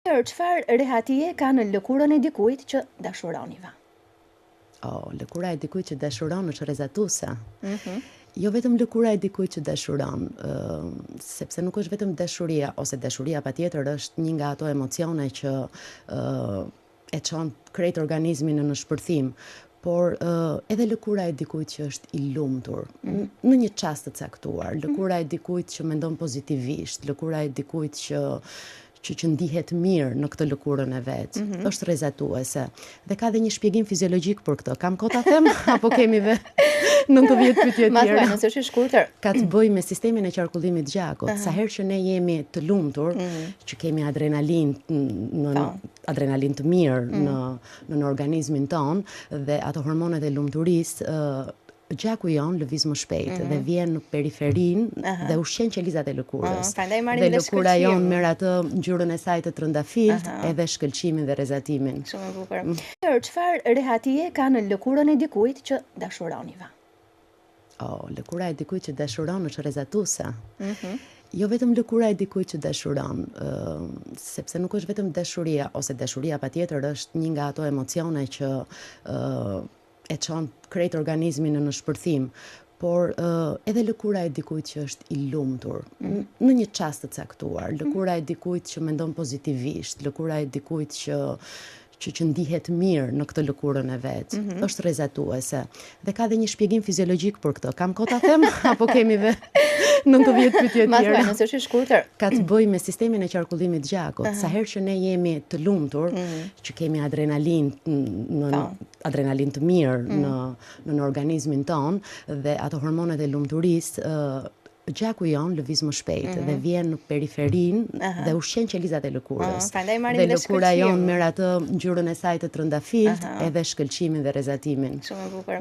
Çfarë rehatie ka në lëkurën e dikujt që dashuroniva? Lëkura e dikujt që dashuron është rrezatuese. Jo vetëm lëkura e dikujt që dashuron, sepse nuk është vetëm dashuria, ose dashuria patjetër është një nga ato emocione që e çon krejt organizmin në shpërthim, por edhe lëkura e dikujt që është i lumtur, në një çast të caktuar, lëkura e dikujt që mendon pozitivisht, lëkura e dikujt që ndihet mirë në këtë lëkurën e vet, është rrezatuese. Dhe ka dhe një shpjegim fiziologjik për këtë. Kam kohë ta them apo kemi dhe 90 pyetje tjera? Nëse është i shkurtër. Ka të bëjë me sistemin e qarkullimit të gjakut. Sa herë që ne jemi të lumtur, që kemi adrenalin të mirë në organizmin ton, dhe ato hormonet e lumturisë, gjaku jon lëviz më shpejt dhe vjen në periferin dhe ushqen qelizat e lëkurës. Dhe lëkura jon merr atë ngjyrën e saj të trëndafilt, edhe shkëlqimin dhe rrezatimin. Shumë e bukur. Çfarë rehatie ka në lëkurën e dikujt që dashuroniva? Lëkura e dikujt që dashuron është rrezatuese. Jo vetëm lëkura e dikujt që dashuron, sepse nuk është vetëm dashuria, ose dashuria patjetër është një nga ato emocione që e çon krejt organizmin në shpërthim, por edhe lëkura e dikujt që është i lumtur, në një çast të caktuar, lëkura e dikujt që mendon pozitivisht, lëkura e dikujt që ndihet mirë në këtë lëkurën e vet, është rrezatuese. Dhe ka dhe një shpjegim fiziologjik për këtë. Kam kohë ta them apo kemi dhe 90 pyetje tjera? Nëse është i shkurtër. Ka të bëjë me sistemin e qarkullimit të gjakut. Sa herë që ne jemi të lumtur, që kemi adrenalin të mirë në organizmin ton, dhe ato hormonet e lumturisë, gjaku jon lëviz më shpejt dhe vjen në periferin dhe ushqen qelizat e lëkurës. Dhe lëkura jon merr atë ngjyrën e saj të trëndafilt, edhe shkëlqimin dhe rrezatimin. Shumë e bukur.